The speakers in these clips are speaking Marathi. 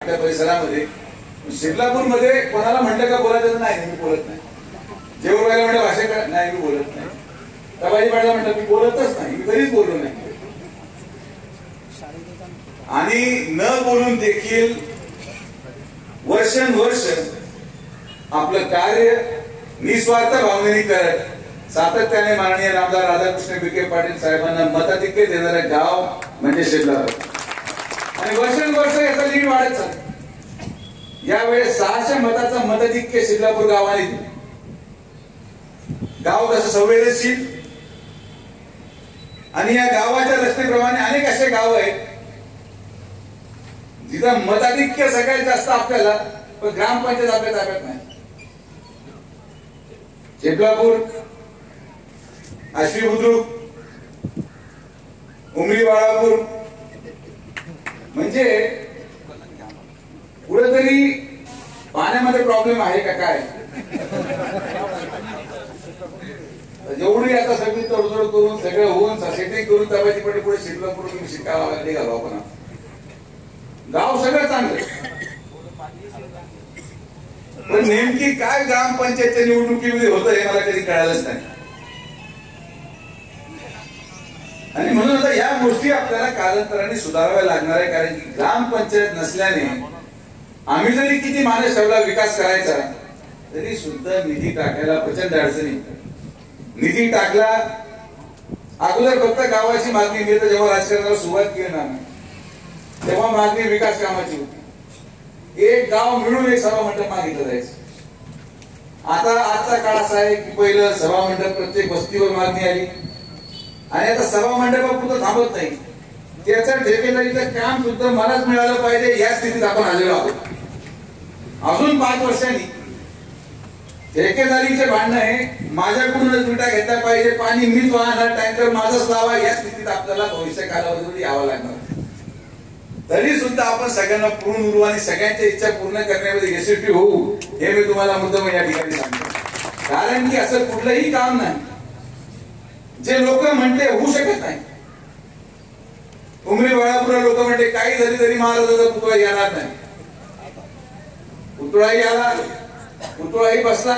परिसरामध्ये शिबलापूरमध्ये कोणाला म्हटलं का बोलायचं नाही, मी बोलत नाही. जेवढ्याला म्हटलं भाषा नाही, मी बोलत नाही. तबाई पाडला म्हटलं मी बोलतच नाही, मी कधीच बोललो नाही. आणि न बोलून देखील वर्षानुवर्ष आपलं कार्य निस्वार्थ भावनेने करत सातत्याने माननीय आमदार राधाकृष्ण विखे पाटील साहेबांना मताधिक्य देणारे गाव म्हणजे शिबलापूर. आणि वर्षानुवर्ष याचा लीड वाढत चालला. यावेळेस 600 मताचा मताधिक्य शिबलापूर गावाने दिलं. गाव कसं संवेदनशील आणि या गावाच्या रचनेप्रमाणे अनेक असे गाव आहेत जिथं मताधिक्य सगळ्यात जास्त आपल्याला, पण ग्रामपंचायत आपल्या ताब्यात नाही. शिबलापूर, आश्वी बुद्रुक, उमरी बाळापूर म्हणजे कुठेतरी पाण्यामध्ये प्रॉब्लेम आहे का काय? जेवढी आता सगळी तडजोड करून सगळं होऊन सेटिंग करून तबाची पडे पुढे शिबलापूर तुम्ही शिकावा निघालो आपण. गाव सगळं चांगलं, पण नेमकी काय ग्रामपंचायतच्या निवडणुकीमध्ये होतं हे मला कधी कळालंच नाही. आणि म्हणून आता या गोष्टी आपल्याला कालांतराने सुधाराव्या लागणार आहे. कारण की ग्रामपंचायत नसल्याने आम्ही जरी किती मानस ठेवला विकास करायचा तरी सुद्धा निधी टाकायला प्रचंड अडचणी. निधी टाकला अगोदर फक्त गावाची मागणी मी तर जेव्हा राजकारणाला सुरुवात केली ना तेव्हा मागणी विकास कामाची होती. एक गाव मिळून एक सभा मंडप मागितलं जायचं. आता आजचा काळ असा आहे की पहिलं सभा मंडप प्रत्येक वस्तीवर मागणी आली आणि आता सभा मंडपापुरतं थांबत नाही. त्याचं ठेकेदारीचं काम सुद्धा मलाच मिळालं पाहिजे या स्थितीत आपण आलेलो आहोत. अजून 5 वर्षांनी ठेकेदारीचे भांडण आहे माझ्याकडूनच विटा घेतला पाहिजे, पाणी मीच वाहणार, टँकर माझाच लावा, या स्थितीत आपल्याला भविष्य कालावधीमध्ये यावं लागणार. तरी सुद्धा आपण सगळ्यांना पूर्ण उरू आणि सगळ्यांच्या इच्छा पूर्ण करण्यामध्ये यशस्वी होऊ हे मी तुम्हाला मुद्दाम या ठिकाणी सांगतो. कारण की असं कुठलंही काम नाही जे लोक म्हणते होऊ शकत नाही. उमरी बाळापूर लोक म्हणते काही झाली तरी महाराजाचा पुतळा येणार नाही. पुतळाही आला, पुतळाही बसला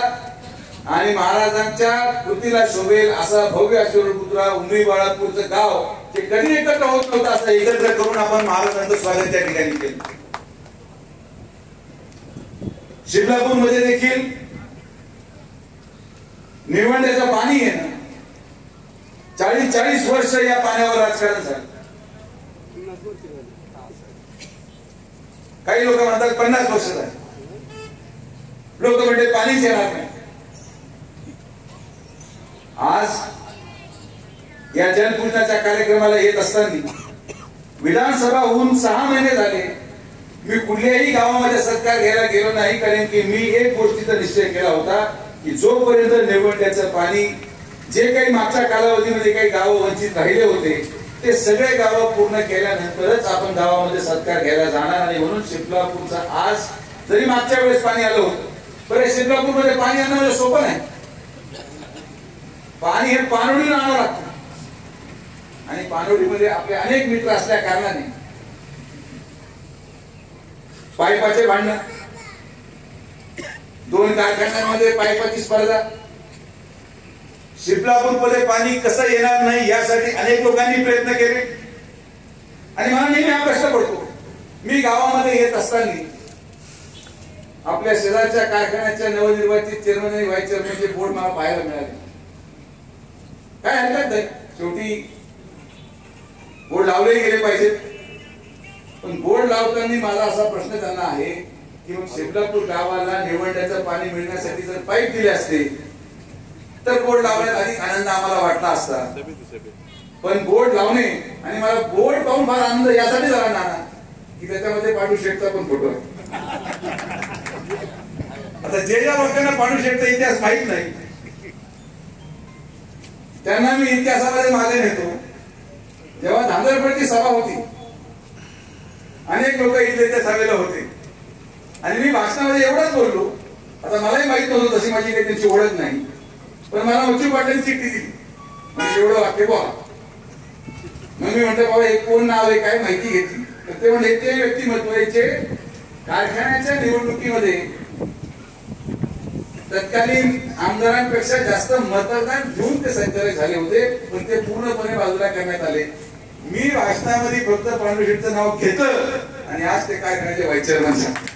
आणि महाराजांच्या कृतीला शोभेल असा भव्य अश्वर पुतळा उमरी बाळापूरचं गाव ते कधी एकत्र होत नव्हतं असं एकत्र करून आपण महाराजांचं स्वागत त्या ठिकाणी केलं. शिबलापूर मध्ये देखील निवडण्याचं पाणी आहे ना, 40 वर्ष या पाण्यावर राजकारण झालं. काही लोक म्हणतात 50 वर्ष झाली. लोक म्हणते पाणीच येणार नाही. आज या जलपूजनाच्या कार्यक्रमाला येत असताना विधानसभा होऊन 6 महिने झाले मी कुठल्याही गावामध्ये सत्कार घ्यायला गेलो नाही. कारण की मी एक गोष्टीचा निश्चय केला होता की जोपर्यंत निवडण्याचं पाणी जे काही मागच्या कालावधीमध्ये काही गावं वंचित राहिले होते ते सगळे गावं पूर्ण केल्यानंतरच आपण गावामध्ये सत्कार घ्यायला जाणार. आणि म्हणून शिबलापूरचा आज जरी मागच्या वेळेस पाणी आलं होतं, बरं शिबलापूरमध्ये पाणी आणणं म्हणजे सोपं नाही. पाणी हे पाणोडीनं आणावं लागतं आणि पाणोडीमध्ये आपले अनेक मित्र असल्या कारणाने पाईपाचे भांडण, 2 कारखान्यांमध्ये पाईपाची स्पर्धा, शिबलापूर मध्ये पाणी कसं येणार नाही यासाठी अनेक लोकांनी प्रयत्न केले. आणि मला नेहमी हा प्रश्न पडतो, मी गावामध्ये येत असताना आपल्या शेजारच्या कारखान्याच्या नवनिर्वाचित चेअरमन आणि व्हाईस चेअरमनचे बोर्ड मला पाहायला मिळाले. काय हरकत नाही, शेवटी बोर्ड लावले गेले पाहिजेत. पण बोर्ड लावताना माझा असा प्रश्न त्यांना आहे की मग शिबलापूर गावाला निवडण्याचं पाणी मिळण्यासाठी जर पाईप दिले असते तर बोर्ड लावण्यात अधिक आनंद आम्हाला वाटला असता. पण बोर्ड लावणे आणि मला बोर्ड पाहून फार आनंद यासाठी झाला ना की त्याच्यामध्ये पांडू शेठचा पण फोटो आहे. आता जे ज्या लोकांना पांडू शेठचा इतिहास माहित नाही त्यांना मी इतिहासामध्ये मागे नेतो. जेव्हा धांदरपडची सभा होती अनेक लोक इथले त्या सभेला होते आणि मी भाषणामध्ये एवढंच बोललो. आता मलाही माहित नव्हतं तशी माझी काही त्यांची ओळख नाही, पण मला उच्च पाटलांनी चिठ्ठी दिली म्हणजे एवढं वाक्य बोला. मग मी म्हणतो बाबा एक कोण नाव आहे काय माहिती घेतली तर ते म्हणजे ते व्यक्तिमत्व कारखान्याच्या निवडणुकीमध्ये तत्कालीन आमदारांपेक्षा जास्त मतदान घेऊन ते संचालक झाले होते, पण ते पूर्णपणे बाजूला करण्यात आले. मी भाषणामध्ये फक्त पांडुशेठचं नाव घेतलं आणि आज ते कारखान्याचे व्हाईस चेअरमन झाले.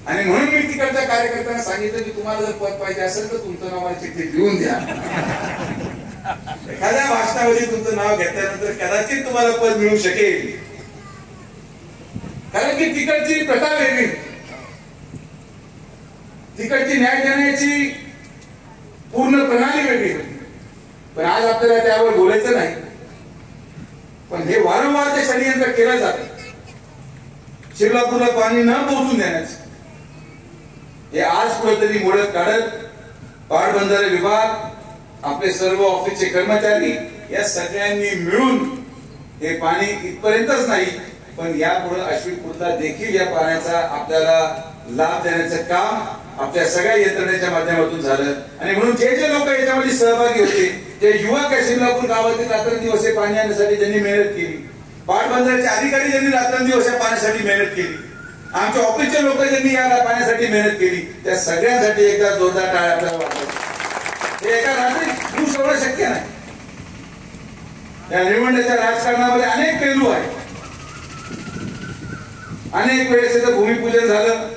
आणि म्हणून मी तिकडच्या कार्यकर्त्यांना सांगितलं की तुम्हाला जर पद पाहिजे असेल तर तुमचं नाव मला चिठ्ठीत लिहून द्या. एखाद्या भाषणामध्ये तुमचं नाव घेतल्यानंतर कदाचित तुम्हाला पद मिळू शकेल, कारण की तिकडची प्रथा वेगळी, तिकडची न्याय देण्याची पूर्ण प्रणाली वेगळी होती. पण आज आपल्याला त्यावर बोलायचं नाही. पण हे वारंवार ते षडयंत्र केलं जातं शिरलापूरला पाणी न पोहोचून देण्याचं. हे आज कुठेतरी मोडत काढत पाटबंधारे विभाग, आपले सर्व ऑफिसचे कर्मचारी या सगळ्यांनी मिळून हे पाणी इथपर्यंतच नाही पण यापुढे अश्विनपूरला देखील या पाण्याचा आपल्याला लाभ देण्याचं काम आपल्या सगळ्या यंत्रणेच्या माध्यमातून झालं. आणि म्हणून जे जे लोक याच्यामध्ये सहभागी होते, जे युवक शिरलापूर गावातील रात्रंदिवस हे पाणी आणण्यासाठी ज्यांनी मेहनत केली, पाटबंधाऱ्याचे अधिकारी ज्यांनी रात्रंदिवस या पाण्यासाठी मेहनत केली, आमच्या ऑफिसचे लोक ज्यांनी या पाण्यासाठी मेहनत केली, त्या सगळ्यांसाठी एकदा जोरदार टाळ्या आपल्याला वाजवायच्या. हे एका रात्री खूप सगळं शक्य नाही. या निवडणुकीच्या राजकारणामध्ये अनेक पैलू आहेत. अनेक वेळेस त्याचं भूमिपूजन झालं.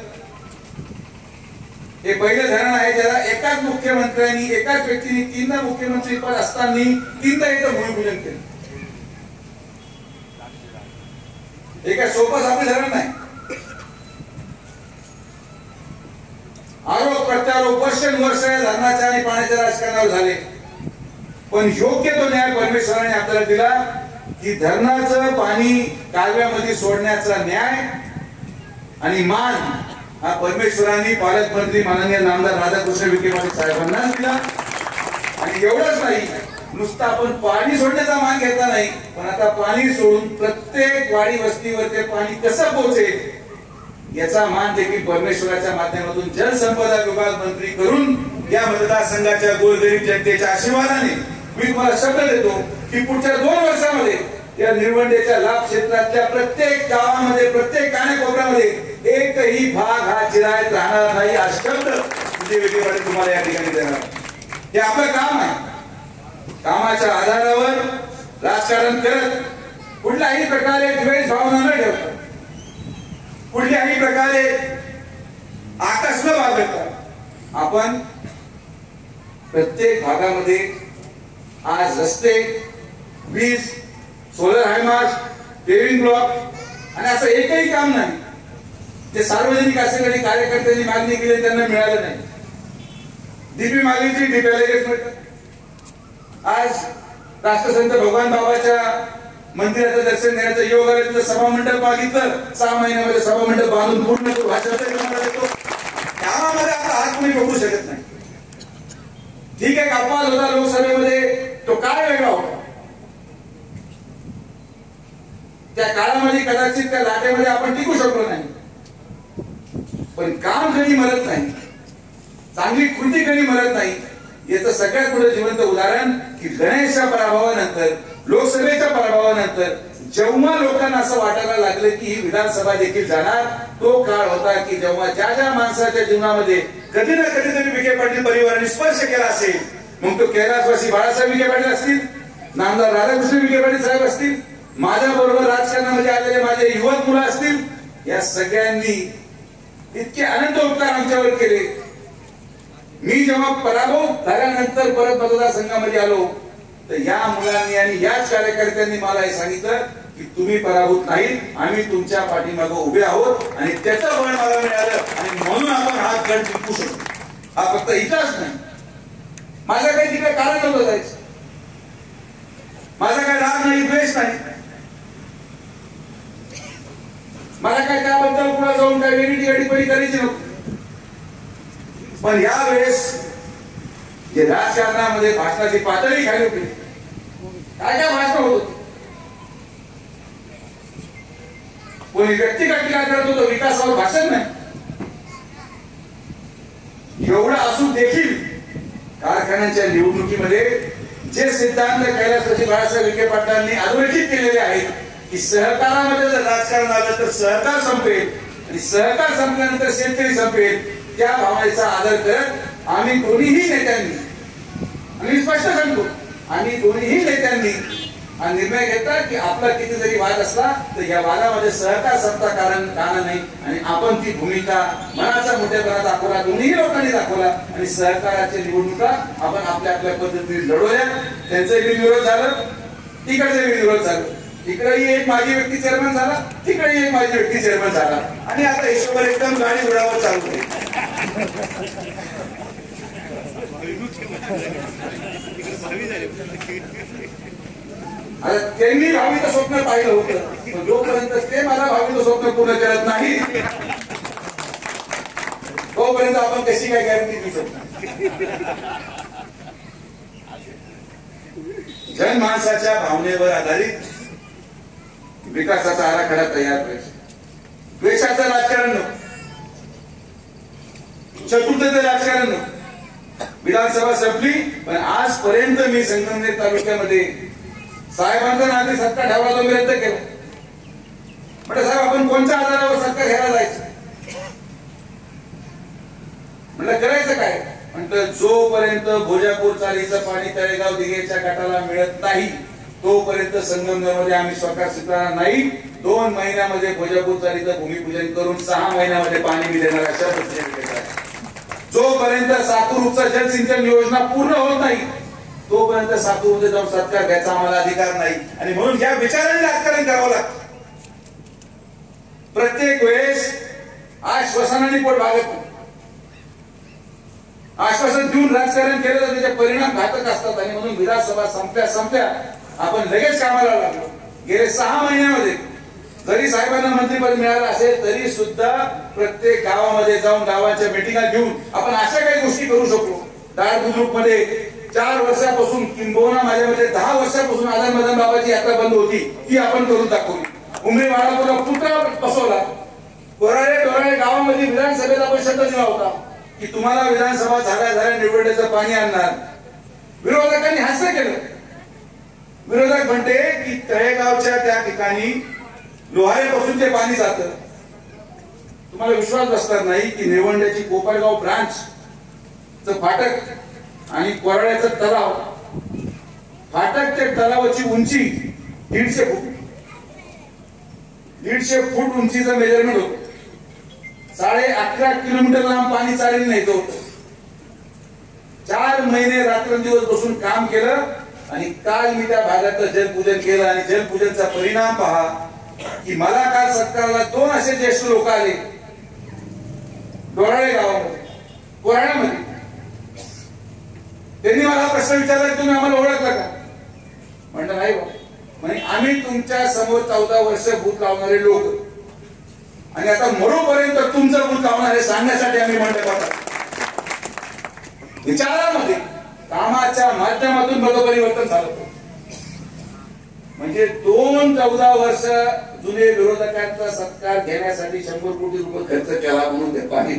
हे पहिलं धरण आहे ज्याला एकाच मुख्यमंत्र्यांनी, एकाच व्यक्तीने तीनदा मुख्यमंत्री पद असताना तीनदा इथं भूमिपूजन केलं. हे काय सोपं सापे धरण नाही. आरोप प्रत्यारोप वर्षानुवर्ष या धरणाच्या आणि पाण्याच्या राजकारणावर झाले, पण योग्य तो न्याय परमेश्वराने आपल्याला दिला की धरणाचं पाणी कालव्यामध्ये सोडण्याचा न्याय आणि मान हा परमेश्वरांनी पालकमंत्री माननीय नामदार राधाकृष्ण विखे पाटील साहेबांना दिला. आणि एवढंच नाही, नुसतं आपण पाणी सोडण्याचा मान घेतला नाही, पण आता पाणी सोडून प्रत्येक वाडी वस्तीवर ते पाणी कसं पोहोचेल याचा मान देखील परमेश्वराच्या माध्यमातून जलसंपदा विभाग मंत्री करून या मतदारसंघाच्या गोरगरीब जनतेच्या आशीर्वादाने मी तुम्हाला शब्द देतो की पुढच्या 2 वर्षामध्ये या निवडणुकीच्या लाभ क्षेत्रातल्या प्रत्येक गावामध्ये, प्रत्येक कानाकोपऱ्यामध्ये एकही भाग हा चिरायत राहणार नाही. हा शब्द विजय विखे पाटील तुम्हाला या ठिकाणी देणार. हे आपलं काम आहे. कामाच्या आधारावर राजकारण करत कुठल्याही प्रकारे द्वेष भावना न ठेवता, कुठल्याही प्रकारे आकाश न बाळगता आपण प्रत्येक भागामध्ये आज रस्ते, वीज, सोलर हायमास्ट, पेविंग ब्लॉक आणि असं एकही काम नाही जे सार्वजनिक असेल आणि कार्यकर्त्यांनी मागणी केली त्यांना मिळालं नाही. डीपी मागणीची डीपी लगेच मिळतात. आज राष्ट्रसंत भगवान बाबाच्या मंदिराचं दर्शन घेण्याचं योग आलं, तिथं सभामंडप मागितलं, 6 महिन्यामध्ये सभामंडप बांधून पूर्ण करू भाषण देतो. कामामध्ये आपला हात कोणी बघू शकत नाही. ठीक आहे, अपवाद होता लोकसभेमध्ये, तो काळ वेगळा होता. त्या काळामध्ये कदाचित त्या लाटेमध्ये आपण टिकू शकलो नाही, पण काम कधी मरत नाही, चांगली कृती कधी मरत नाही. याचं सगळ्यात मोठं जिवंत उदाहरण की गणेशच्या पराभवानंतर, लोकसभेच्या पराभवानंतर जेव्हा लोकांना असं वाटायला लागलं की ही विधानसभा देखील जाणार, तो काळ होता की जेव्हा ज्या ज्या माणसाच्या जीवनामध्ये कधी ना कधीतरी विखे पाटील परिवाराने स्पर्श केला असेल, मग तो कैलासवासी बाळासाहेब विखे पाटील असतील, नामदार राधाकृष्ण विखे पाटील साहेब असतील, माझ्या बरोबर राजकारणामध्ये आलेले माझे युवक मुलं असतील, या सगळ्यांनी इतके अनंत उपकार आमच्यावर केले. मी जेव्हा पराभव झाल्यानंतर परत मतदारसंघामध्ये आलो तर या मुलांनी आणि याच कार्यकर्त्यांनी मला हे सांगितलं की तुम्ही पराभूत नाही, आम्ही तुमच्या पाठीमागे उभे आहोत आणि त्याचं बळ मला मिळालं आणि म्हणून आपण हा गड जिंकू शकतो. हा फक्त इतिहास नाही. माझं काही तिकडे कारण नव्हतं जायचं, माझा काही राग नाही, द्वेष नाही, मला काय त्याबद्दल पुढे जाऊन काय वेगळी टिप्पणी करायची नव्हती. पण यावेळेस जे राजकारणामध्ये भाषणाची पातळी खाली होती, काय काय भाषण होत होती, कोणी व्यक्तिगत टीका करत होतं, विकासावर भाषण नाही. एवढं असून देखील कारखान्याच्या निवडणुकीमध्ये जे सिद्धांत कैलासवासी बाळासाहेब विखे पाटलांनी अधोरेखित केलेले आहेत की सहकारामध्ये जर राजकारण आलं तर सहकार संपेल आणि सहकार संपल्यानंतर शेतकरी संपेल, त्या भावनेचा आदर करत आम्ही दोन्हीही नेत्यांनी, आम्ही स्पष्ट सांगतो, आम्ही दोन्हीही नेत्यांनी हा निर्णय घेतला की आपला किती जरी वाद असला तर या वादामध्ये सहकार संपता कारण नाही आणि आपण ती भूमिका मनाचा मोठेपणा दाखवला, दोन्ही लोकांनी दाखवला आणि सहकाराच्या निवडणुका आपण आपल्या आपल्या पद्धतीने लढवल्या. त्यांचाही बिनविरोध झालं, तिकडचे बिनविरोध झालं, इकडेही एक माजी व्यक्ती चेअरमन झाला, तिकडेही एक माजी व्यक्ती चेअरमन झाला आणि आता हिशोबावर एकदम गाडी उडावर चालू आहे. आता त्यांनी भावीचं स्वप्न पाहिलं होतं, जोपर्यंत ते मला भावीचं स्वप्न पूर्ण करत नाही तोपर्यंत आपण कशी काय गॅरंटी देऊ शकतो. जनमानसाच्या भावनेवर आधारित विकासाचा आराखडा तयार पाहिजे. द्वेषाचं राजकारण नको, चतुर्थतेचं राजकारण नको. विधानसभा संपली पण आजपर्यंत मी संगमनेर तालुक्यामध्ये साहेबांचा नाते सत्ता ठेवायला मी रद्द केला. म्हटलं साहेब आपण कोणत्या आधारावर सत्ता घ्यायला जायचं, म्हटलं करायचं काय, म्हटलं जोपर्यंत भोजापूर चालीचं पाणी तळेगाव दिघेच्या गटाला मिळत नाही तोपर्यंत संगमनेरमध्ये आम्ही सरकार स्वीकारणार नाही. 2 महिन्यामध्ये भोजापूर चालीचं भूमिपूजन करून 6 महिन्यामध्ये पाणी मिळणार अशा पद्धतीने जोपर्यंत सातूरचा जलसिंचन योजना पूर्ण होत नाही तोपर्यंत सातूरमध्ये जाऊन सत्कार घ्यायचा आम्हाला अधिकार नाही आणि म्हणून या विचाराने राजकारण करावं लागतं. प्रत्येक वेळेस आश्वासनाने पोट भागत नाही. आश्वासन देऊन राजकारण केलं तर त्याचे परिणाम घातक असतात आणि म्हणून विधानसभा संपल्या आपण लगेच कामाला लागलो. गेले 6 महिन्यामध्ये जरी साहेबांना मंत्रिपद मिळालं असेल तरी सुद्धा प्रत्येक गावामध्ये जाऊन गावाच्या मिटिंगा घेऊन आपण अशा काही गोष्टी करू शकतो. दाळ बुद्रुक मध्ये 4 वर्षापासून किंबहुना माझ्यामध्ये 10 वर्षापासून आझाद मैदान बाबाची यात्रा बंद होती, ती आपण करून दाखवली. उमरी बाळापूरला पुतळा बसवला. कोराळे गावामध्ये विधानसभेला आपण शब्द दिला होता की तुम्हाला विधानसभा झाल्या निवडण्याचं पाणी आणणार. विरोधकांनी हास्य केलं. विरोधक म्हणते की तळेगावच्या त्या ठिकाणी लोहारेपासून ते पाणी जातं. तुम्हाला विश्वास बसणार नाही की निवडण्याची कोपरगाव ब्रांच फाटक आणि कोराळ्याचं तलाव, फाटक ते तलावाची उंची 150 फूट, 150 फूट उंचीचं मेजरमेंट होतं. 11.5 किलोमीटर लांब पाणी चालेल नाही तो. 4 महिने रात्रंदिवस बसून काम केलं आणि काल मी त्या भागाचं जलपूजन केलं आणि जलपूजनचा परिणाम पहा की मला काल सत्काराला 2 असे ज्येष्ठ लोक आले डोराळे गावामध्ये, कोराळ्यामध्ये. त्यांनी मला प्रश्न विचारला की तुम्ही आम्हाला ओळखलं का? म्हणलं नाही बा. म्हणजे आम्ही तुमच्या समोर 14 वर्ष भूत लावणारे लोक आणि आता मरोपर्यंत तुमचं भूत लावणार हे सांगण्यासाठी आम्ही मंडपात विचारामध्ये कामाच्या माध्यमातून मतपरिवर्तन झालं. म्हणजे 14 वर्ष जुने विरोधकांचा सत्कार घेण्यासाठी 100 कोटी रुपये खर्च केला म्हणून ते पाणी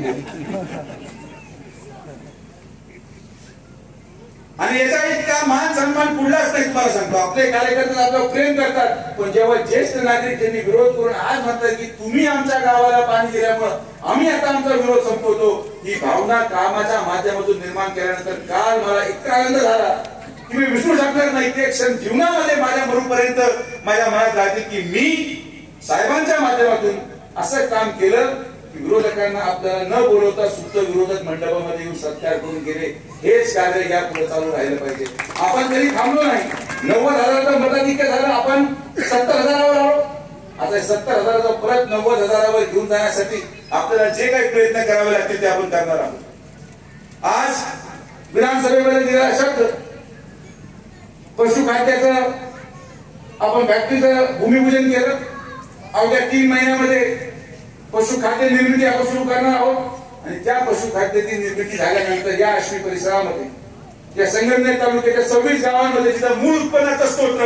आणि याचा इतका मान सन्मान कुठलाच नाही. तुम्हाला सांगतो आपले कार्यकर्ते आपल्याला प्रेम करतात पण जेव्हा ज्येष्ठ नागरिक त्यांनी विरोध करून आज म्हणतात की तुम्ही आमच्या गावाला पाणी दिल्यामुळं आम्ही आता आमचा विरोध संपवतो, ही भावना कामाच्या माध्यमातून निर्माण केल्यानंतर काल मला इतका आनंद झाला की मी विसरू शकणार नाही. ते क्षण जीवनामध्ये माझ्या मरूपर्यंत माझ्या मनात राहते की मी साहेबांच्या माध्यमातून असं काम केलं की विरोधकांना आपल्याला न बोलवता सुद्धा विरोधक मंडपामध्ये येऊन सत्कार करून गेले. हेच कार्य या पुढे चालू राहिलं पाहिजे. आपण तरी थांबलो नाही. 90,000 मताधिक्य झालं, आपण 70,000वर आलो. आता 70,000 परत 90,000वर घेऊन जाण्यासाठी आपल्याला जे काही प्रयत्न करावे लागतील ते आपण करणार आहोत. आज विधानसभेमध्ये दिलेला शब्द पशुखाद्याचं आपण फॅक्टरीचं भूमिपूजन केलं. अवघ्या 3 महिन्यामध्ये पशुखाद्य निर्मिती आपण सुरू करणार आहोत आणि त्या पशुखाद्याची निर्मिती झाल्यानंतर या आश्वी परिसरामध्ये या संगमनेर तालुक्याच्या 26 गावांमध्ये जिथं मूळ उत्पन्नाचा स्रोत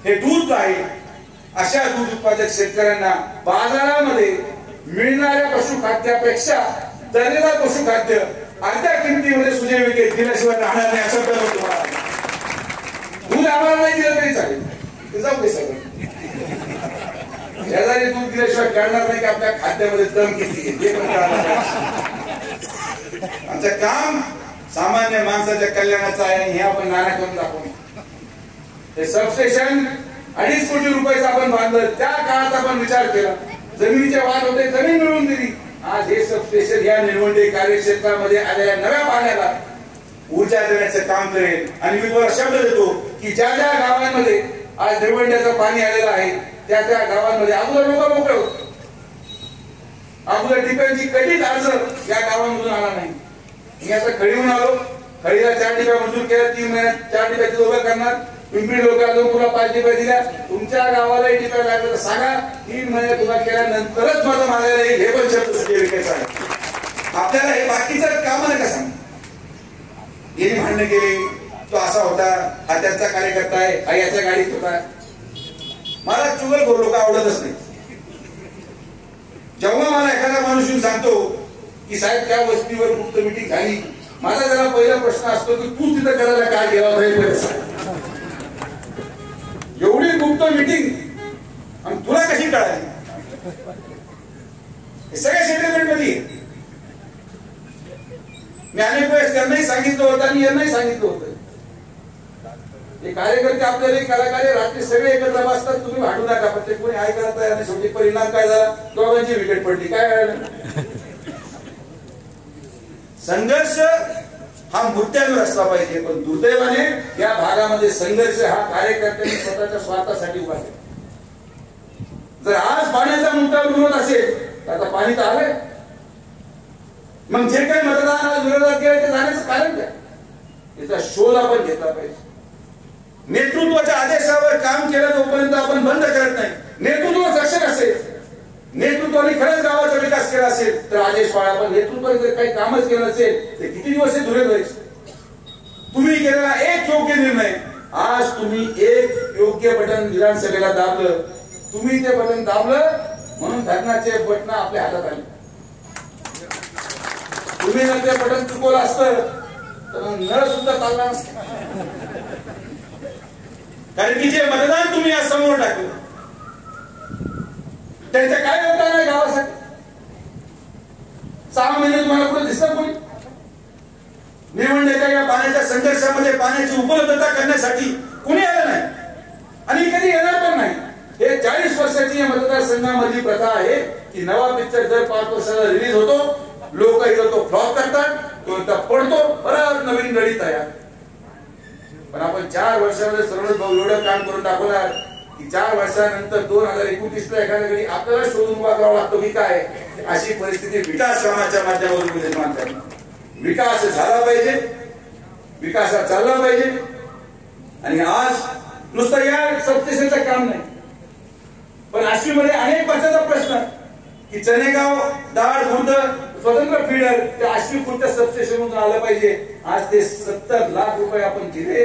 हे दूध आहे अशा दूध उत्पादक शेतकऱ्यांना बाजारामध्ये मिळणाऱ्या पशुखाद्यापेक्षा दर्जेदार पशुखाद्य अर्ध्या किमतीमध्ये सुजय विखे दिल्याशिवाय राहणार नाही. असं कळलं तुम्हाला. दूध आम्हाला नाही दिलं तरी चालेल, जाऊ दे सगळं. शेजारी दूध दिल्याशिवाय कळणार नाही की आपल्या खाद्यामध्ये दम किती आहे ते पण कळणार नाही. आमचं काम सामान्य माणसाच्या कल्याणाचं आहे हे आपण नाना करून दाखवू. हे सबस्टेशन 2.5 कोटी रुपयाचं आपण बांधलं. त्या काळात आपण विचार केला, जमिनीचे वाद होते, जमीन मिळवून दिली. आज हे सबस्टेशन या निळवंडे कार्यक्षेत्रामध्ये आलेल्या नव्या पाण्याला ऊर्जा देण्याचं काम करेल. आणि मी तुम्हाला शब्द देतो की ज्या ज्या गावांमध्ये आज निळवंड्याचं पाणी आलेलं आहे त्या त्या गावांमध्ये अगोदर लोक मोकळे होते. अगोदर टिप्यांची कधीच अर्ज या गावांमधून आला नाही. मी आता खळीहून आलो, खळीला 4 टिप्या मंजूर केल्या. 3 महिन्यात 4 टिप्याची उभं करणार. पिंपरी लोकांना पुन्हा 5 टिप्या दिल्या. तुमच्या गावालाही टिप्या लागल्या तर सांगा. 3 महिन्यात उभा केल्यानंतरच माझं मागायला येईल. हे पण शब्द विकायचं आहे. आपल्याला हे बाकीचं काम नका सांग. यांनी भांडण केले, तो असा होता, हा त्यांचा कार्यकर्ता आहे, हा याच्या गाडीत होता. मला चुगलखोर लोक आवडतच नाही. जेव्हा मला एखादा माणूस येऊन सांगतो की साहेब त्या वस्तीवर गुप्त मीटिंग झाली, माझा जरा पहिला प्रश्न असतो की तू तिथं करायला काय गेला होता. एवढी गुप्त मीटिंग आणि तुला कशी कळाली? हे सगळ्या सेटलमेंट मध्ये मी अनेक वेळेस त्यांनाही सांगितलं होतं आणि यांनाही सांगितलं होतं. हे कार्यकर्ते आपल्याला कलाकार रात्री सगळे एकत्र बसतात, तुम्ही भांडू नका. पण ते कोणी ऐकत नाही आणि शेवटी परिणाम काय झाला? दोघांची विकेट पडली. काय कळलं? संघर्ष हा मुद्द्यावर असला पाहिजे. पण दुर्दैवाने या भागामध्ये संघर्ष हा कार्यकर्त्यांनी स्वतःच्या स्वार्थासाठी उभा केला. जर आज पाण्याचा मुद्दा विरोध असेल तर आता पाणी तर आलंय, मग जे काही मतदान आज विरोधात केलं ते जाण्याचं कारण काय? याचा शोध आपण घेतला पाहिजे. नेतृत्वाच्या आदेशावर काम केलं तोपर्यंत आपण बंद करत नाही. नेतृत्व सक्षम असेल, नेतृत्वाने खरंच गावाचा विकास केला असेल तर आदेश पाळा. पण नेतृत्वाने जर काही कामच केलं नसेल तर किती दिवस हे धुरे जायचे? तुम्ही केलेला एक योग्य निर्णय, आज तुम्ही एक योग्य बटन विधानसभेला दाबलं, तुम्ही ते बटन दाबलं म्हणून धरणाचे बटन आपल्या हातात आले. तुम्ही जर ते बटन चुकवलं असतं तर नळ सुद्धा चालला नसतं. कारण की जे मतदान तुम्ही आज समोर टाकलं त्यांचं काय योगदान आहे गावासाठी? 6 महिने तुम्हाला कुठे दिसतं कोणी? निवडण्याच्या या पाण्याच्या संघर्षामध्ये पाण्याची उपलब्धता करण्यासाठी कोणी आलं नाही आणि कधी येणार पण नाही. हे 40 वर्षाची या मतदारसंघामधली प्रथा आहे की नवा पिक्चर जर 5 वर्षाला रिलीज होतो, लोक इथं तो फ्लॉप करतात, तो इथं पडतो, परत नवीन गडी तयार. पण आपण 4 वर्षामध्ये सर्वच भाऊ एवढं काम करून दाखवणार की 4 वर्षानंतर 2029 ला एखाद्याकडे आपल्याला शोधून उभा करावा लागतो की काय? अशी परिस्थिती विकास कामाच्या माध्यमातून निर्माण करणं. विकास झाला पाहिजे, विकासात चालला पाहिजे. आणि आज नुसतं या सबस्टेशनचं काम नाही, पण आश्वीमध्ये अनेक वर्षाचा प्रश्न की चनेगाव दाड खुर्द स्वतंत्र फीडर त्या आश्वी खुर्दच्या सबस्टेशन मधून आलं पाहिजे. आज ते 70 लाख रुपये आपण दिले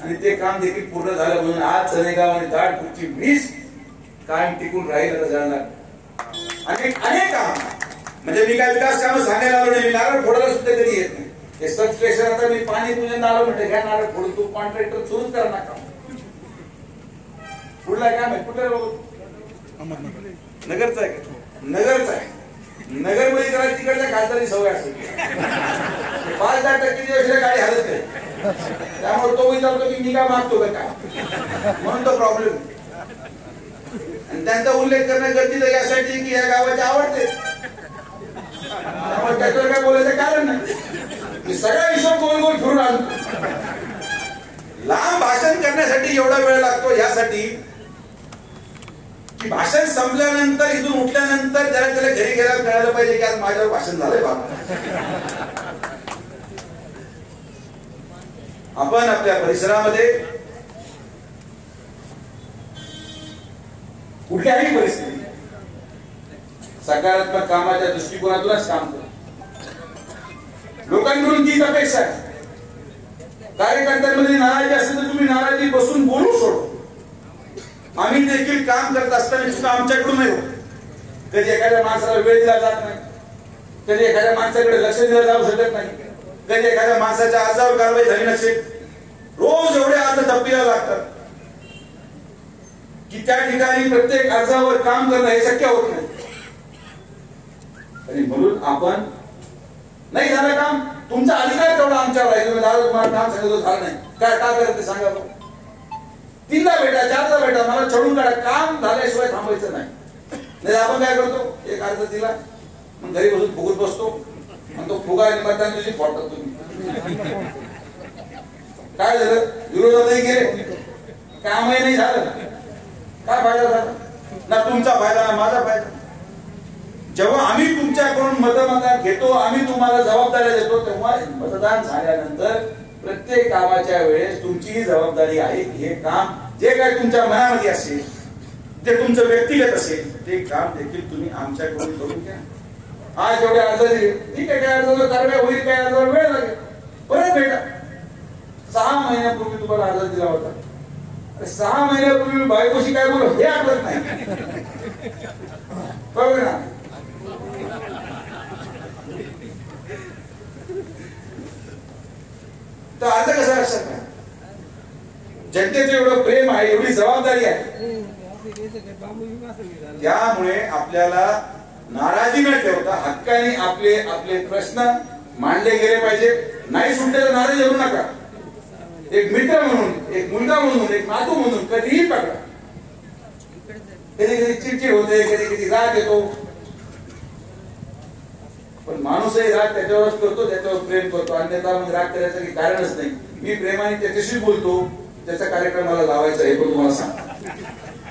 आणि ते काम देखील पूर्ण झालं म्हणून आज चनेगाव आणि दाड खुर्दची वीज कायम टिकून राहील जाणार. अनेक काम म्हणजे मी काय विकास काम सांगायला आलो नाही, मी नारळ फोडायला सुद्धा कधी येत नाही. हे सबस्टेशन आता मी पाणी पूजन आलो म्हटलं घ्या नारळ फोडून, तू कॉन्ट्रॅक्टर सुरूच करा नका. पुढला काय माहिती कुठे नगरचा आहे का? नगरचा आहे. नगर मध्ये जरा तिकडच्या खासदारी सवय असते. 5-10% दिवस गाडी हलत नाही, त्यामुळे तो विचारतो की मी काय मागतो का काय, म्हणून तो प्रॉब्लेम. आणि त्यांचा उल्लेख करणं गरजेचं यासाठी की या गावाचे आवडते, त्यामुळे त्याच्यावर काय बोलायचं कारण नाही. सगळा हिशोब गोल गोल फिरून आणतो. लांब भाषण करण्यासाठी एवढा वेळ लागतो यासाठी की भाषण संपल्यानंतर इथून उठल्यानंतर त्याला घरी गेल्यावर कळायला पाहिजे की आज माझ्यावर भाषण झालंय बाबा. आपण आपल्या परिसरामध्ये कुठल्याही परिस्थितीत सकारात्मक कामाच्या दृष्टिकोनातूनच काम करतो. लोकांकडून तीच अपेक्षा आहे. कार्यकर्त्यांमध्ये नाराजी असेल तर तुम्ही नाराजी बसून बोलू सोडो. आम्ही देखील काम करत असताना सुद्धा आमच्याकडून नाही होत. कधी एखाद्या माणसाला वेळ दिला जात नाही, कधी एखाद्या माणसाकडे लक्ष दिलं जाऊ शकत नाही, कधी एखाद्या माणसाच्या अर्जावर कारवाई झाली नसेल. रोज एवढे अर्ज थप्पीला लागतात. की त्या ठिकाणी प्रत्येक अर्जावर काम करणं हे शक्य होत नाही. आणि म्हणून आपण नाही झालं काम, तुमचा अधिकार तेवढा आमच्यावर आहे. तुम्ही तुम्हाला काम सांगितलं झालं नाही, काय करत ते सांगा. 3दा भेटा 4दा भेटा, मला चढून काढा, काम झाल्याशिवाय थांबायचं नाही. नाही आपण काय करतो, एक अर्ज दिला मग घरी बसून फुगत बसतो, आणि तो फुगा आणि मतदान दिवशी फोडतात तुम्ही. काय झालं, विरोधातही गेले, कामही नाही झालं, काय फायदा झाला ना, तुमचा फायदा ना माझा फायदा. जेव्हा आम्ही तुमच्याकडून मतदान घेतो, आम्ही तुम्हाला जबाबदाऱ्या देतो, तेव्हा मतदान झाल्यानंतर प्रत्येक कामाच्या वेळेस तुमचीही जबाबदारी आहे की हे काम जे काय तुमच्या मनामध्ये असेल, ते तुमचं व्यक्तिगत असेल, ते काम देखील तुम्ही आमच्याकडून करून घ्या. आज जेवढे अर्ज दिले ठीक आहे, काय अर्जावर कारवाई होईल, काय अर्जावर वेळ लागेल, परत भेटा. 6 महिन्यापूर्वी तुम्हाला अर्ज दिला होता, 6 महिन्यापूर्वी बायकोशी काय बोलू हे आठवत नाही, बरोबर ना. तर आता कसं लक्षात घ्या, जनतेचं एवढं प्रेम आहे, एवढी जबाबदारी आहे, त्यामुळे आपल्याला नाराजी न ठेवता हक्काने आपले आपले प्रश्न मांडले गेले पाहिजेत. नाही सुटले तर नाराज होऊ नका. एक मित्र म्हणून, एक मुलगा म्हणून, एक नातू म्हणून कधीही पकडा. कधी कधी चिडचिड होते, कधी कधी राग येतो, पण माणूसही राग त्याच्यावरच करतो, त्याच्यावर प्रेम करतो. अन्यथा मग राग करायचं काही कारणच नाही. मी प्रेमाने त्याच्याशी बोलतो, त्याचा कार्यक्रमाला लावायचा हे पण तुम्हाला सांगतो.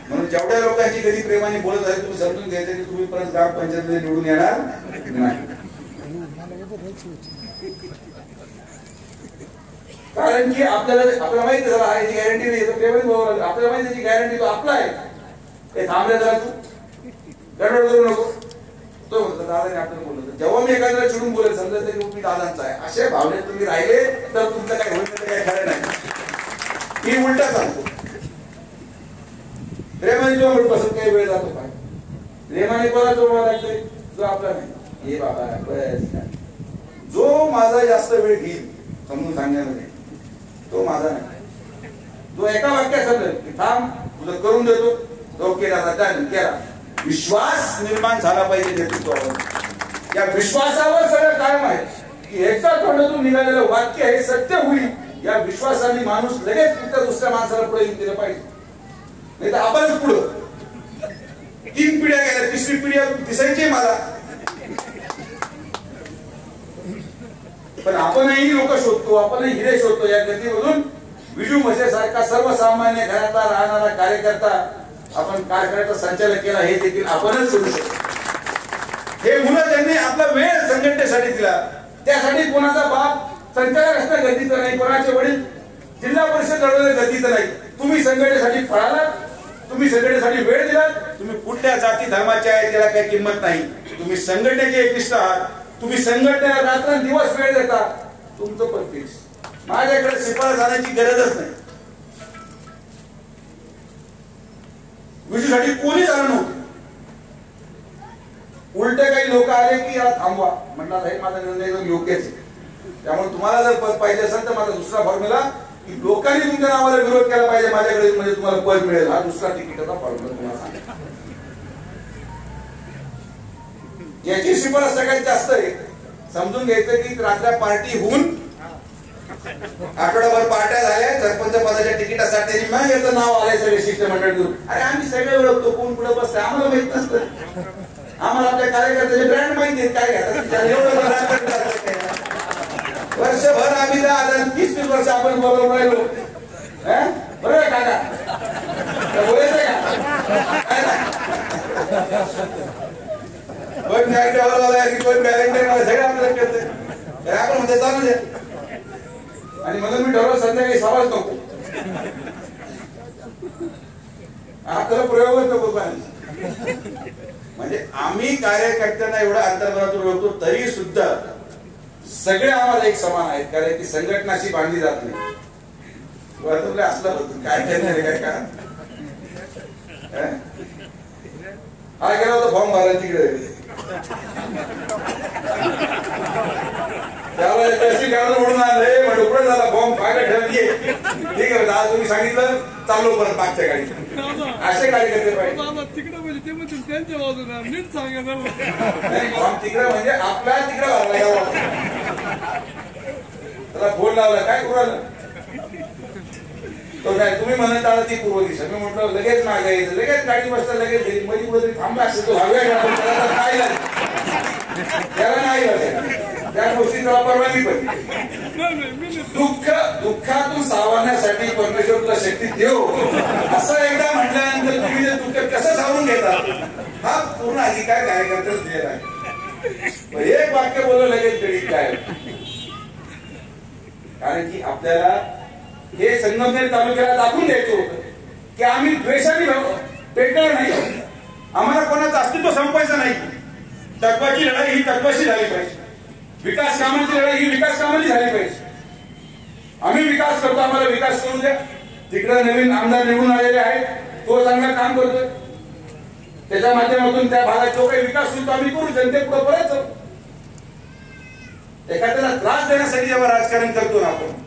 म्हणून जेवढ्या लोकांची कधी प्रेमाने बोलत आहे तुम्ही समजून घ्यायचं की तुम्ही परत ग्रामपंचायतीमध्ये निवडून येणार नाही. कारण की आपल्याला माहिती झालं आहे गॅरंटी नाही, आपल्याला माहिती त्याची गॅरंटी तो आपला आहे. हे थांबले जरा, तू गडबड करू नको. तो म्हणतो दादाने आपल्याला बोललं, जेव्हा मी एखाद्याला चिडून बोलेल समजा तरी मी दादांचा आहे, अशा भावनेत तुम्ही राहिले तर तुमचं काय होईल काय खरं नाही. मी उलटा सांगतो, प्रेमाने जो म्हणून बसत काही वेळ जातो काय, प्रेमाने कोणा जो लागतोय जो आपला नाही. हे बाबा बस, जो माझा जास्त वेळ घेईल समजून सांगण्यामध्ये तो माझा नाही. जो एका वाक्यात समजेल की थांब तुझं करून देतो, तो केला केला. विश्वास निर्माण झाला पाहिजे नेतृत्वावर. या विश्वासावर सगळं कायम आहे की एका तोंडातून निघालेलं वाक्य हे सत्य होईल, या विश्वासाने माणूस लगेच दुसऱ्या माणसाला पुढे येऊन दिलं पाहिजे. नाही तर आपणच पुढं 3 पिढ्या गेल्या, 3री पिढी दिसायची मला, पण आपणही लोक शोधतो, आपणही हिरे शोधतो. या गतीमधून विजू म्हशेसारखा सर्वसामान्य घरातला राहणारा कार्यकर्ता आपण कारखान्याचा संचालक केला, हे देखील आपणच करू शकतो. हे मुलं त्यांनी आपला वेळ संघटनेसाठी दिला, त्यासाठी कोणाचा बाप संचालक असणं गरजेचं नाही, कोणाचे वडील जिल्हा परिषद लढवणं गरजेचं नाही. तुम्ही संघटनेसाठी पळालात, तुम्ही संघटनेसाठी वेळ दिलात, तुम्ही कुठल्या जाती धर्माचे आहे त्याला काही किंमत नाही. तुम्ही संघटनेचे एकनिष्ठ आहात, तुम्ही संघटनेला रात्रंदिवस वेळ देता, तुमचं पण फिक्स. माझ्याकडे शिफारस जाण्याची गरजच नाही. विजूसाठी कोणी झालं नव्हतं. उलट काही लोक आले की याला थांबवा, म्हटलं हे माझा निर्णय एकदम योग्यच आहे. त्यामुळे तुम्हाला जर पद पाहिजे असेल तर माझा दुसरा फॉर्म्युला की लोकांनी तुमच्या नावाला विरोध केला पाहिजे माझ्याकडे, म्हणजे तुम्हाला पद मिळेल. हा दुसरा तिकिटाचा फॉर्म्युला तुम्हाला सांगा. याची शिफारस सगळ्यात जास्त आहे. समजून घ्यायचं की रात्र्या पार्टी होऊन आठवडाभर पार्ट्या झाल्या, सरपंच पदाच्या तिकिटासाठी मग याचं नाव आलंय सगळे शिष्टमंडळ करून. अरे आम्ही सगळे ओळखतो कोण पुढे बसतं, आम्हाला माहित नसतं. आम्हाला आपल्या कार्यकर्त्याचे ब्रँड माहिती आहेत काय घेतात. वर्षभर आम्ही 30-30 वर्ष आपण बरोबर राहिलो, बरोबर काका बोलायचं का, कोण व्हॅलेंटाईन सगळं आपल्याला कळतं. आपण म्हणते चालू द्या. आणि म्हणून मी ठरवलं संध्याकाळी सवाल नको, आपल्याला प्रयोगच नको पाहिजे. म्हणजे आम्ही कार्यकर्त्यांना एवढा अंतर्मनातून ओळखतो तरी सुद्धा सगळे आम्हाला एक समान आहेत, कारण की संघटनाशी बांधली जात नाही. असलं होतं काय काय का हा गेला होता फॉर्म भरायला तिकडे, त्यावेळेला म्हणून आणलंय म्हणजे उपयोग झाला फॉर्म काय ठेवली. ठीक आहे आज तुम्ही सांगितलं चाललो परत मागच्या गाडीत. असे कार्यकर्ते पाहिजे. तिकडे म्हणजे ते म्हणजे त्यांच्या बाजूला नीट सांगा तिकडे म्हणजे आपल्या तिकडे भरला त्याला फोन लावला काय करू राहिलं तो काय तुम्ही म्हणत आला ती पूर्व दिशा. मी म्हटलं लगेच मागे यायचं लगेच गाडी बसता लगेच घरी मध्ये कुठेतरी थांबला असेल तो हव्या नाही त्याला नाही त्या गोष्टीचा परवानगी पडली. दुःखातून सावरण्यासाठी परमेश्वर तुला शक्ती देऊ असं एकदा म्हटल्यानंतर तुम्ही ते दुःख कसं सावरून घेता हा पूर्ण अधिकार कार्यकर्त्याला दिलेला आहे. एक वाक्य बोललं लगेच तरी काय कारण की आपल्याला हे संगमनेर तालुक्याला दाखवून द्यायचं होतं की आम्ही द्वेषाने पेटणार नाही. आम्हाला कोणाचं अस्तित्व संपवायचं नाही. तत्वाची लढाई ही तत्वाशी झाली पाहिजे. विकास कामांची लढाई ही विकास कामांची झाली पाहिजे. आम्ही विकास करतो आम्हाला विकास करू द्या. तिकडे नवीन आमदार निवडून आलेले आहेत तो चांगलं काम करतोय त्याच्या माध्यमातून त्या भागात जो काही विकास होतो आम्ही करू जनतेपुढे परत जाऊ. एखाद्याला त्रास देण्यासाठी जेव्हा राजकारण करतो ना आपण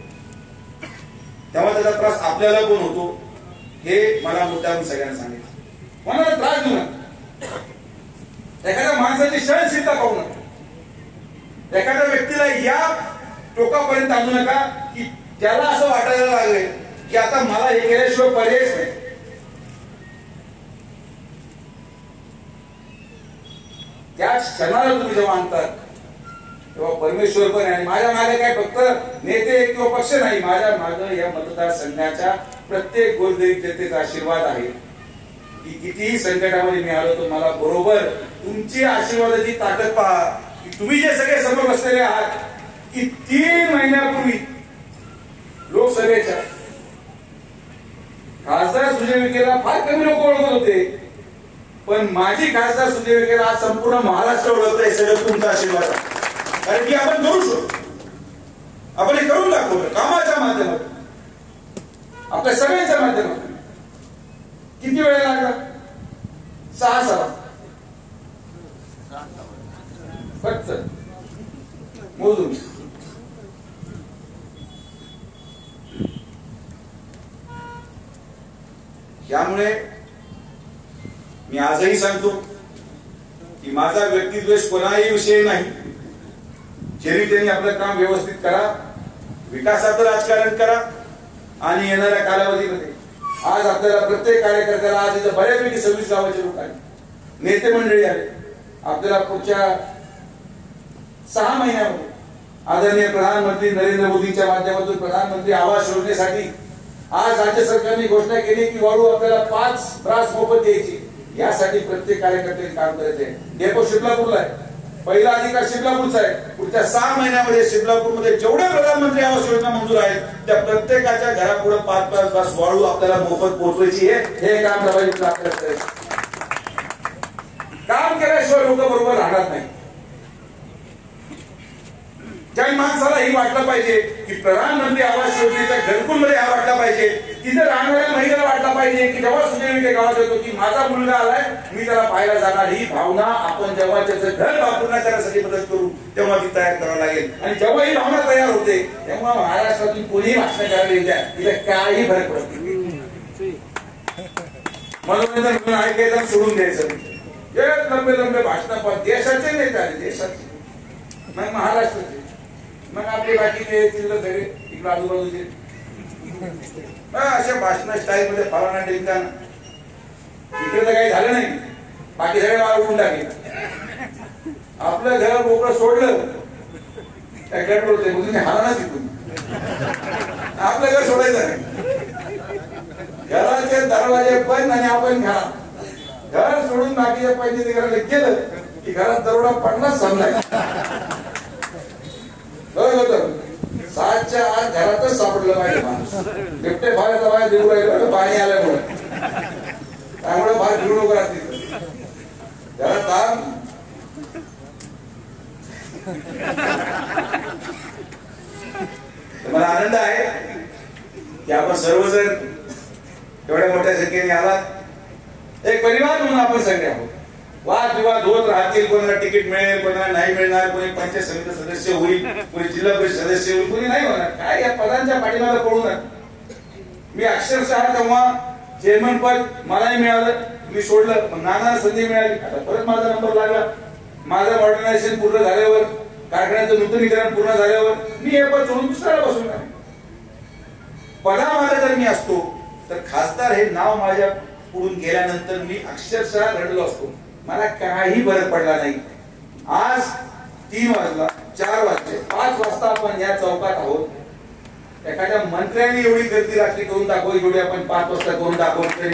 तेव्हा त्याचा त्रास आपल्याला कोण होतो हे मला मुद्दाम सगळ्यांना सांगितलं. कोणाला त्रास देऊ नका. एखाद्या माणसाची सहनशीलता पाहू नका. एखाद्या व्यक्तीला या टोकापर्यंत आणू नका की त्याला असं वाटायला लागले की आता मला हे केल्याशिवाय पर्यायच नाही. त्या क्षणाला तुम्ही जेव्हा आणतात तेव्हा परमेश्वर पण आहे. माझ्या मागे काय फक्त नेते किंवा पक्ष नाही माझ्या मागे या मतदारसंघाच्या प्रत्येक गोरगरीब जनतेचा आशीर्वाद आहे की कितीही संकटामध्ये मी आलो तर मला बरोबर तुमची आशीर्वादाची ताकद पहा की तुम्ही जे सगळे समोर बसलेले आहात की 3 महिन्यापूर्वी लोकसभेच्या खासदार सुजय विखेला फार कमी लोक ओळखत होते पण माझी खासदार सुजय विखेला आज संपूर्ण महाराष्ट्र ओळखत आहे. सगळं तुमचा आशीर्वाद आहे. कारण की आपण करू शकतो. आपण हे करून दाखवलं कामाच्या माध्यमातून आपल्या सगळ्यांच्या माध्यमातून. किती वेळ लागला 6 सवा फक्त मोजून. त्यामुळे मी आजही सांगतो की माझा व्यक्तिद्वेष कोणाही विषयी नाही. ज्यांनी त्यांनी आपलं काम व्यवस्थित करा. विकासाचं राजकारण करा आणि येणाऱ्या कालावधीमध्ये आज आपल्याला प्रत्येक कार्यकर्त्याला आज इथं बऱ्यापैकी 26 गावाचे लोक आहेत नेते मंडळी आले. आपल्याला पुढच्या 6 महिन्यामध्ये आदरणीय प्रधानमंत्री नरेंद्र मोदींच्या माध्यमातून प्रधानमंत्री आवास योजनेसाठी आज राज्य सरकारने घोषणा केली की वाळू आपल्याला 5 ब्रास मोफत द्यायची. यासाठी प्रत्येक कार्यकर्त्याने काम करायचे. डेपो शिबलापूरला आहे. पहिला अधिकार शिबलापूरचा आहे. पुढच्या 6 महिन्यामध्ये शिबलापूरमध्ये जेवढे प्रधानमंत्री आवास योजना मंजूर आहेत त्या प्रत्येकाच्या घरापुढे 5-5 ब्रास वाळू आपल्याला मोफत पोहोचवायची आहे. हे काम आपल्याला करायचं. काम केल्याशिवाय लोक बरोबर राहणार नाही. ज्या माणसाला ही वाटलं पाहिजे की प्रधानमंत्री आवास योजनेच्या घरकुलमध्ये हा वाटला पाहिजे. तिथे राहणाऱ्या महिलेला वाटला पाहिजे की जेव्हा सुजय विखे गावात येतो की माझा मुलगा आलाय मी त्याला पाहायला जाणार. ही भावना आपण जेव्हा त्याचं घर वापरण्या करण्यासाठी मदत करू तेव्हा ती तयार करावी लागेल. आणि जेव्हा ही भावना तयार होते तेव्हा महाराष्ट्रातून कोणीही भाषण करायला येत्या तिथे काही फरक पडत नाही. मनोरंजन ऐकायचं सोडून द्यायचं. लंबे लंबे भाषण देशाचे नेते आले देशाचे मग महाराष्ट्राचे मग आपले बाकीचे सगळे इकडे आजूबाजूचे अशा भाषण स्टाईल मध्ये फलाना ढिंकाना इकडे तर काही झालं नाही. बाकी सगळे माल उडून टाकले. आपलं घर मोकळं सोडलं काय गडबड होते तुम्ही हाला ना तिथून आपलं घर सोडायचं नाही. घराचे दरवाजे बंद आणि आपण घर सोडून बाकीच्या पैसे घराला गेलं की घरात दरोडा पडलाच समजायचा. बरोबर 7च्या आत घरातच सापडलं पाहिजे माणूस. बिबटे बाहेरचा बाहेर देऊ राहिलं पाणी आल्यामुळे त्यामुळे बाहेर फिरू नको राहतील घरात. मला आनंद आहे की आपण सर्वजण एवढ्या मोठ्या संख्येने आलात. एक परिवार म्हणून आपण सगळे आहोत. वाद विवाद होत राहतील. कोणाला तिकीट मिळेल कोणाला नाही मिळणार. कोणी पंचायत समिती सदस्य होईल कोणी जिल्हा परिषद सदस्य होईल कोणी नाही होणार. काय या पदांच्या पाठीमागे पडू नका. मी अक्षरशः तेव्हा चेअरमन पद मलाही मिळालं, मी सोडलं, पण नाना संधी मिळाली, आता परत माझा नंबर लागला. माझं मॉडर्नायझेशन पूर्ण झाल्यावर, कारखान्याचं नूतनीकरण पूर्ण झाल्यावर मी हे पद सोडून दुसऱ्याला बसवणार. पदामध्ये जर मी असतो तर खासदार हे नाव माझ्या पुढून गेल्यानंतर मी अक्षरशः रडलो असतो. मला काही फरक पडला नाही. आज 3 वाजला, 4 वाजले, 5 वाजता आपण या चौकात आहोत. एखाद्या मंत्र्यांनी एवढी गर्दी रात्री करून दाखवली, एवढी आपण 5 वाजता करून दाखवली.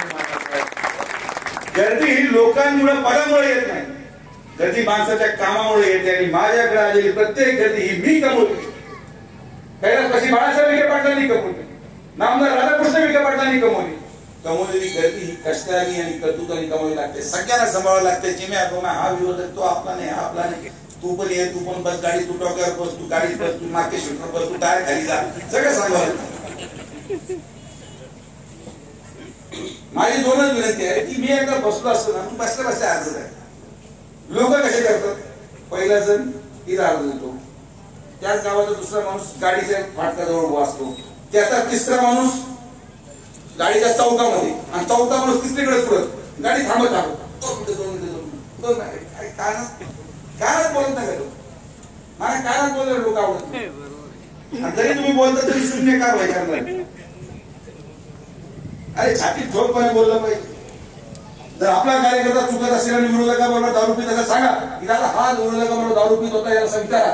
गर्दी ही लोकांमुळे, पदामुळे येत नाही, गर्दी माणसाच्या कामामुळे येते. आणि माझ्याकडे आलेली प्रत्येक गर्दी ही मी कमवली. कैलासवासी बाळासाहेब विखे पाटलांनी कमवली, नामदार राधाकृष्ण विखे पाटलांनी कमवली. कमवलेली गर्दी ही कष्टाने आणि कर्तृत्वाने कमवावी लागते. सगळ्यांना सांभाळावं लागते. जिम्या गोमा, हा विरोधक, तो आपला नाही, हा आपला नाही, तू पण ये, तू पण बस, गाडी तू टोक्यावर बस, तू गाडीत बस, तू मागे शूटर बस, तू टायर खाली जा, सगळं सांभाळ. माझी 2च विनंती आहे की मी एकदा बसलो असतो ना, बसल्या बसल्या अर्ज आहे. लोक कसे करतात, पहिला जण तिला अर्ज देतो, त्याच गावाचा दुसरा माणूस गाडीच्या फाटकाजवळ उभा असतो, त्याचा तिसरा माणूस गाडीच्या चौकामध्ये, आणि चौथा माणूस तिसरीकडे पुढे गाडी थांबत कानात बोलत नाही. मला कानात बोलले लोक आवडत नाही. जरी तुम्ही बोलता तरी शून्य कारवाई करणार. अरे छातीत ठोकपणे बोललं पाहिजे. जर आपला कार्यकर्ता चुकत असेल आणि विरोधकाबरोबर दारू पित असेल, सांगा की दादा हा विरोधकाबरोबर दारू पित होता, याला विचारा.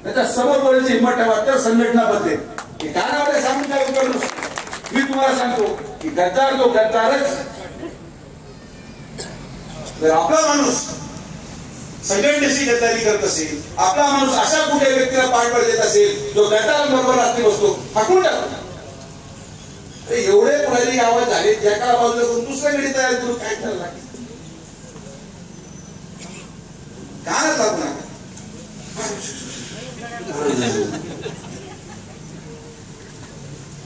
त्याच्या समोर बोलायची हिंमत ठेवा, तर संघटना बदलेल. कानामध्ये सांगून काय उपयोग नसतो. मी तुम्हाला सांगतो की गद्दार जो गद्दारच. जर आपला माणूस संघटनेशी गद्दारी करत असेल, आपला माणूस अशा कुठल्या व्यक्तीला पाठबळ देत असेल जो गद्दारांबरोबर रात्री बसतो, हाकून टाकतो. एवढे पुढारी गावात झाले, एका बाजूला करून दुसऱ्याकडे तयार करून काय करायला लागेल. कानच लागू नका.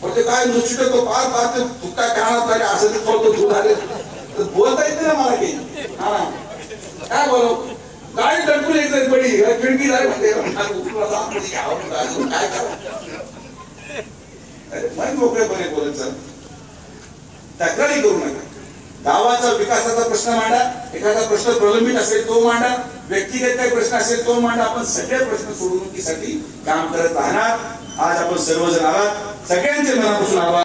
म्हणजे काय नुसत तो पार पार तुका कानात पाहिजे असं ते थोडं दूर आले तर बोलता येते ना मला काही. हा काय बोलव, गाडी दडपून एक जण पडी खिडकी झाली म्हणते काय करा. मन मोकळेपणे बोलत चल, तक्रारी करू नका. गावाचा विकासाचा प्रश्न मांडा, एखादा प्रश्न प्रलंबित असेल तो मांडा, व्यक्तिगत काही प्रश्न असेल तो मांडा. आपण सगळे प्रश्न सोडवणुकीसाठी काम करत राहणार. आज आपण सर्वजण आलात, सगळ्यांचे मनापासून आभार.